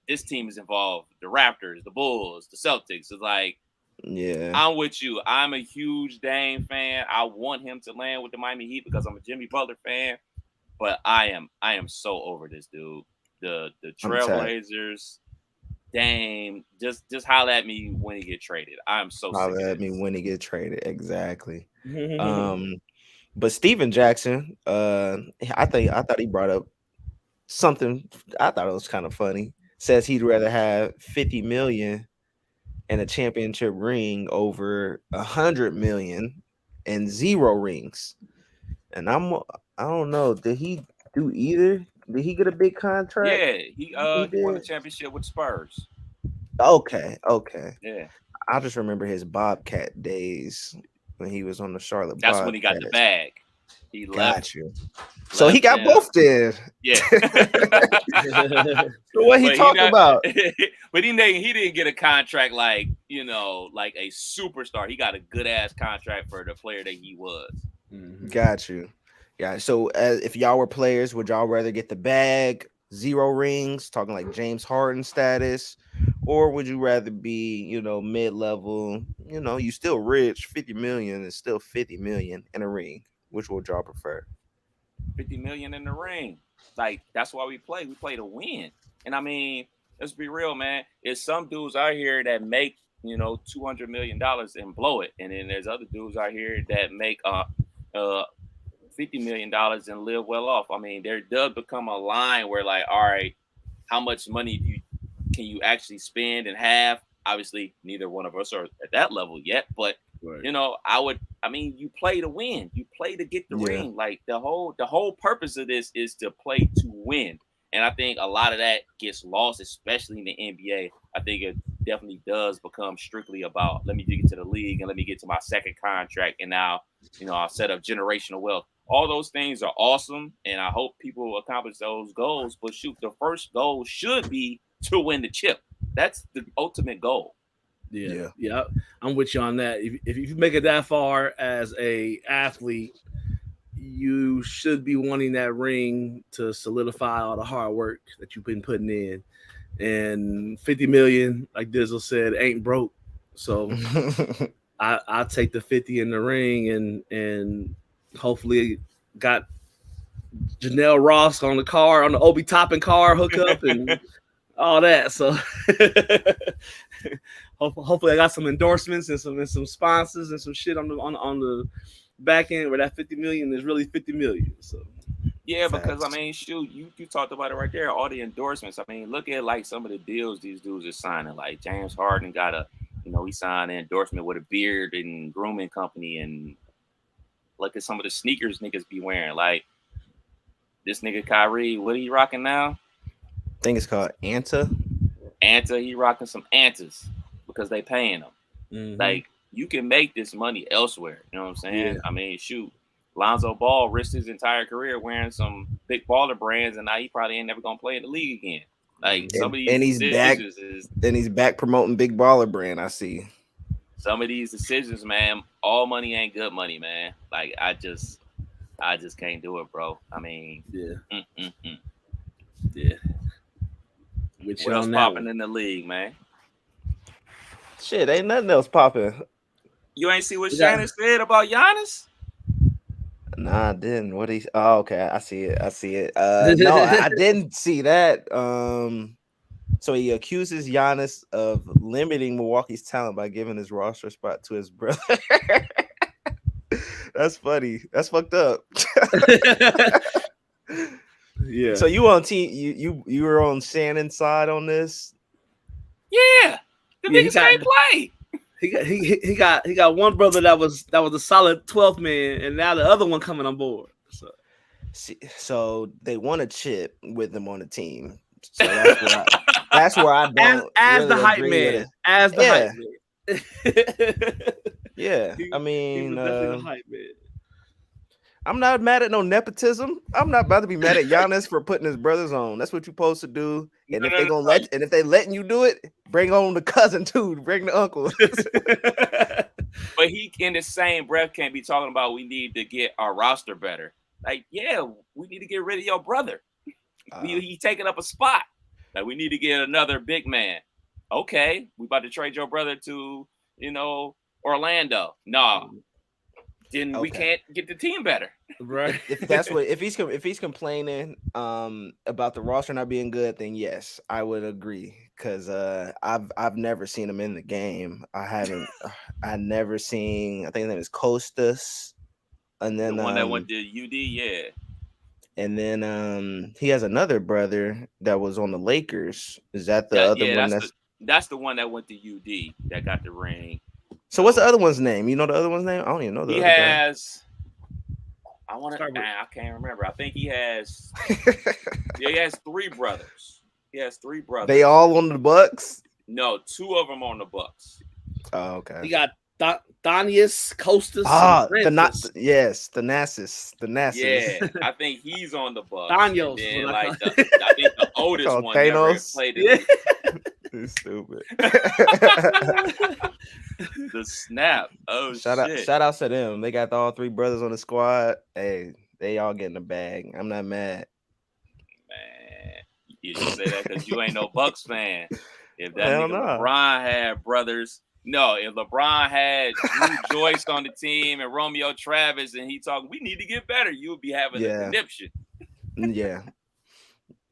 this team is involved. The Raptors, the Bulls, the Celtics. It's like, yeah, I'm with you. I'm a huge Dame fan. I want him to land with the Miami Heat because I'm a Jimmy Butler fan. But I am so over this dude. The Trailblazers, Dame, just holler at me when he get traded. I'm so holler at me when he get traded. Exactly. But Steven Jackson, I thought he brought up something. I thought it was kind of funny. Says he'd rather have 50 million and a championship ring over 100 million and 0 rings. And I don't know. Did he do either? Did he get a big contract? Yeah, he won the championship with Spurs. Okay. Yeah. I just remember his Bobcat days when he was on the Charlotte That's Bobcats. when he got the bag. He left. So he got both then. Yeah. So what he talking about? But he didn't get a contract like a superstar. He got a good ass contract for the player that he was. Mm-hmm. Got you. Yeah. So if y'all were players, would y'all rather get the bag, 0 rings, talking like James Harden status, or would you rather be, mid-level? You still rich. 50 million is still 50 million in a ring. Which would y'all prefer? 50 million in the ring. Like, that's why we play. We play to win. And I mean, let's be real, man. There's some dudes out here that make, $200 million and blow it. And then there's other dudes out here that make $50 million and live well off. I mean, there does become a line where, like, all right, how much money can you actually spend and have? Obviously, neither one of us are at that level yet, but right. You play to win. You play to get the ring. Like the whole purpose of this is to play to win. And I think a lot of that gets lost, especially in the NBA. I think it definitely does become strictly about, let me get to the league and let me get to my second contract. And now, I'll set up generational wealth. All those things are awesome. And I hope people accomplish those goals. But shoot, the first goal should be to win the chip. That's the ultimate goal. Yeah. I'm with you on that. If you make it that far as a athlete, you should be wanting that ring to solidify all the hard work that you've been putting in. And 50 million, like Dizzle said, ain't broke. So I take the 50 in the ring and hopefully got Janelle Ross on the Obi Toppin car hookup and all that. So hopefully I got some endorsements and some sponsors and some shit on the back end where that 50 million is really 50 million. So yeah, because I mean, shoot, you talked about it right there. All the endorsements. I mean, look at like some of the deals these dudes are signing. Like James Harden got he signed an endorsement with a beard and grooming company, and look at some of the sneakers niggas be wearing. Like this nigga Kyrie, what are you rocking now? I think it's called Anta. He rocking some Antas because they paying him. Mm-hmm. Like you can make this money elsewhere. You know what I'm saying? Yeah. I mean, shoot, Lonzo Ball risked his entire career wearing some big baller brands, and now he probably ain't never gonna play in the league again. Like some of these he's back promoting big baller brand. I see some of these decisions, man. All money ain't good money, man. Like I just can't do it, bro. I mean, yeah. What else popping in the league, man? Shit, ain't nothing else popping. You ain't see what Shannon said about Giannis? Nah, I didn't. What he? Oh, okay. I see it. I see it. No, I didn't see that. So he accuses Giannis of limiting Milwaukee's talent by giving his roster spot to his brother. That's funny. That's fucked up. Yeah. So you on team? You were on Shannon's side on this? Yeah, the niggas ain't play. He got one brother that was a solid 12th man, and now the other one coming on board. So they want a chip with them on the team. So that's where I don't as really the hype agree man. with it. As the hype man. Yeah, I mean, he was definitely the hype man. I'm not mad at no nepotism. I'm not about to be mad at Giannis for putting his brothers on. That's what you're supposed to do. And if they letting you do it, bring on the cousin too. Bring the uncle. But he, in the same breath, can't be talking about we need to get our roster better. Like, yeah, we need to get rid of your brother. He taking up a spot. Like, we need to get another big man. Okay, we about to trade your brother to, Orlando. No. Then we can't get the team better. Right. If he's complaining about the roster not being good, then yes, I would agree. Because I've never seen him in the game. I never seen, I think his name is Costas. And then the one that went to UD, yeah. And then he has another brother that was on the Lakers. Is that the other one? That's the one that went to UD that got the ring. So what's the other one's name? You know the other one's name? I don't even know the other guy. I can't remember. I think he has he has three brothers. They all on the Bucks? No, two of them on the Bucks. Oh, okay. He got Thanius, Costas. Thanasis. Yeah, I think he's on the Bucks. Daniels. Then, I think the oldest one never played it. He's stupid. The snap. Oh, shout out to them. They got all three brothers on the squad. Hey, they all getting the bag. I'm not mad. Man, you just say that because you ain't no Bucks fan. If that nigga LeBron had brothers, if LeBron had Drew Joyce on the team and Romeo Travis, and he talking, we need to get better, you would be having a conniption. Yeah.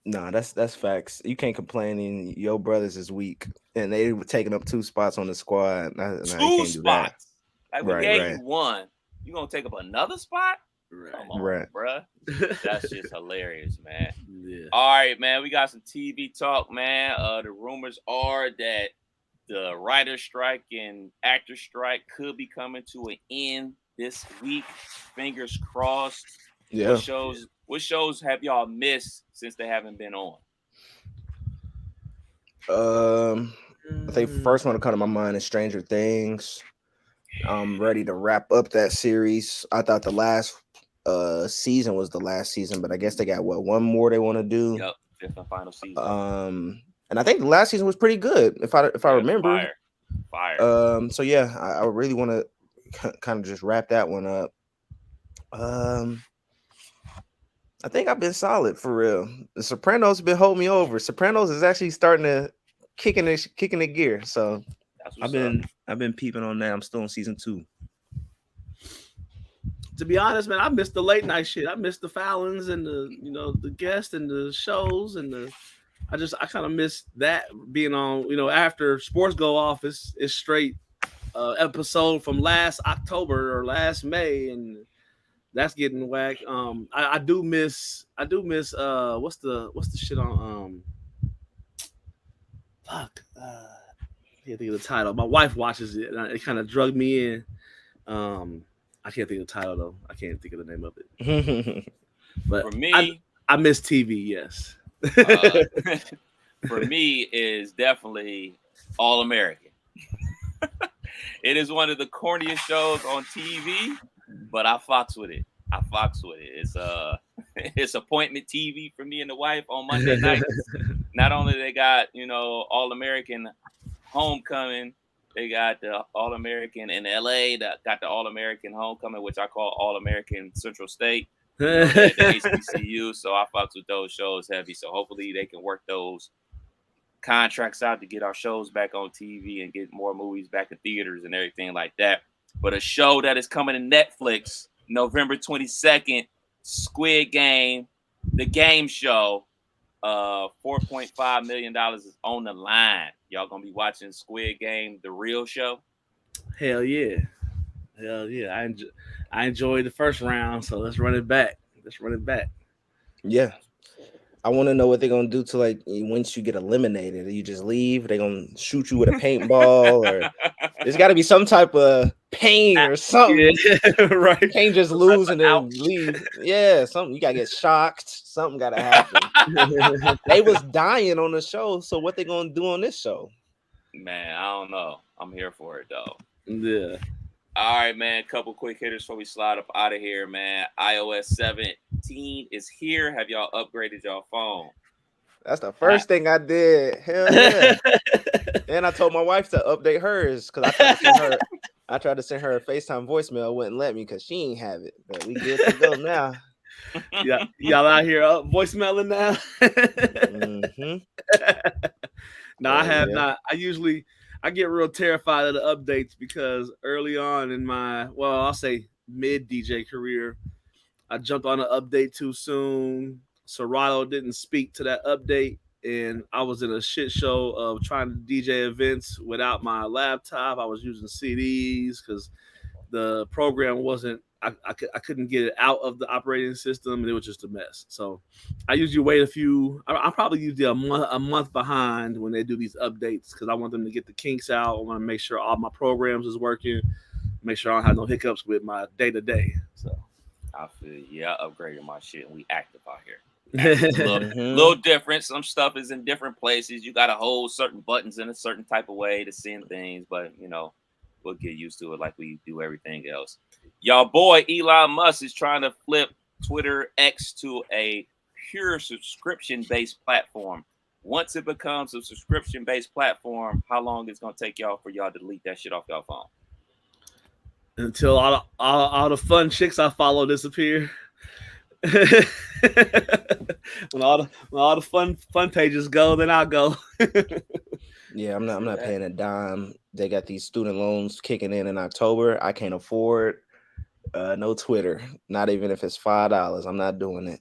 No, that's facts. You can't complain. And your brothers is weak, and they were taking up 2 spots on the squad. Two spots. Like we gave you one. You gonna take up another spot? Come on, bruh. That's just hilarious, man. Yeah. All right, man. We got some TV talk, man. The rumors are that the writer's strike and actor strike could be coming to an end this week. Fingers crossed. Yeah. What shows have y'all missed since they haven't been on? I think first one to come to my mind is Stranger Things. I'm ready to wrap up that series. I thought the last season was the last season, but I guess they got one more they want to do. Yep, fifth and final season. And I think the last season was pretty good, if I remember. Fire. So yeah, I really want to kind of just wrap that one up. I think I've been solid for real. The Sopranos have been holding me over. Sopranos is actually starting to kicking the gear. So I've been peeping on that. I'm still on season 2. To be honest, man, I missed the late night shit. I missed the Fallons and the guests and the shows and I kind of missed that being on. After sports go off, it's straight episode from last October or last May and. That's getting whack. I do miss what's the shit on I can't think of the title. My wife watches it and it kind of drugged me in. I can't think of the title though. I can't think of the name of it. But for me, I miss TV, yes. For me is definitely All American. It is one of the corniest shows on TV. But I fox with it. It's appointment TV for me and the wife on Monday nights. Not only they got, All American Homecoming, they got the All American in LA, that got the All American Homecoming, which I call All American Central State. The HBCU. So I fox with those shows heavy. So hopefully they can work those contracts out to get our shows back on TV and get more movies back in theaters and everything like that. But a show that is coming to Netflix November 22nd, Squid Game, the game show. $4.5 million is on the line. Y'all gonna be watching Squid Game, the real show? Hell yeah. I enjoyed the first round, so let's run it back. Yeah. I want to know what they're gonna do to like once you get eliminated. You just leave. They're gonna shoot you with a paintball, or there's got to be some type of pain or something. Yeah, right. You can't just lose and then leave. Yeah, something you gotta get shocked. Something gotta happen. They was dying on the show, so what they gonna do on this show? Man, I don't know. I'm here for it though. Yeah. All right, man. Couple quick hitters before we slide up out of here, man. iOS 17 is here. Have y'all upgraded y'all phone? That's the first thing I did. Hell yeah. And I told my wife to update hers because I tried to send her a FaceTime voicemail. Wouldn't let me because she ain't have it. But we good to go now. Yeah, y'all out here voicemailing now. No, I have not. I get real terrified of the updates because early on in my, I'll say mid DJ career, I jumped on an update too soon. Serato didn't speak to that update, and I was in a shit show of trying to DJ events without my laptop. I was using CDs because the program wasn't, I couldn't get it out of the operating system, and it was just a mess. So I usually wait I'm probably usually a month behind when they do these updates because I want them to get the kinks out. I want to make sure all my programs is working, make sure I don't have no hiccups with my day-to-day. So I feel I upgraded my shit and we active out here. Little different. Some stuff is in different places. You got to hold certain buttons in a certain type of way to send things, but we'll get used to it like we do everything else. Y'all boy Elon Musk is trying to flip Twitter X to a pure subscription-based platform. Once it becomes a subscription-based platform, how long it's gonna take y'all for y'all to delete that shit off y'all phone? Until all the fun chicks I follow disappear. when all the fun pages go, then I'll go. Yeah, I'm not paying a dime. They got these student loans kicking in October. I can't afford no Twitter, not even if it's $5. I'm not doing it.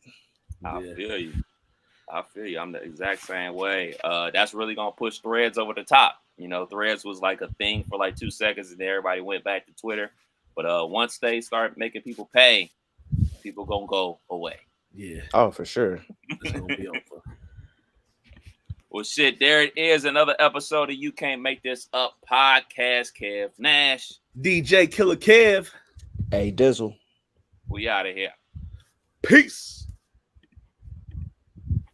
I feel you. I'm the exact same way. That's really gonna push Threads over the top. Threads was like a thing for like 2 seconds, and then everybody went back to Twitter. But once they start making people pay, people gonna go away. Yeah. Oh, for sure. It's gonna be over. Well, shit, there it is. Another episode of You Can't Make This Up podcast. Kev Nash. DJ Killer Kev. Hey, Dizzle. We out of here. Peace.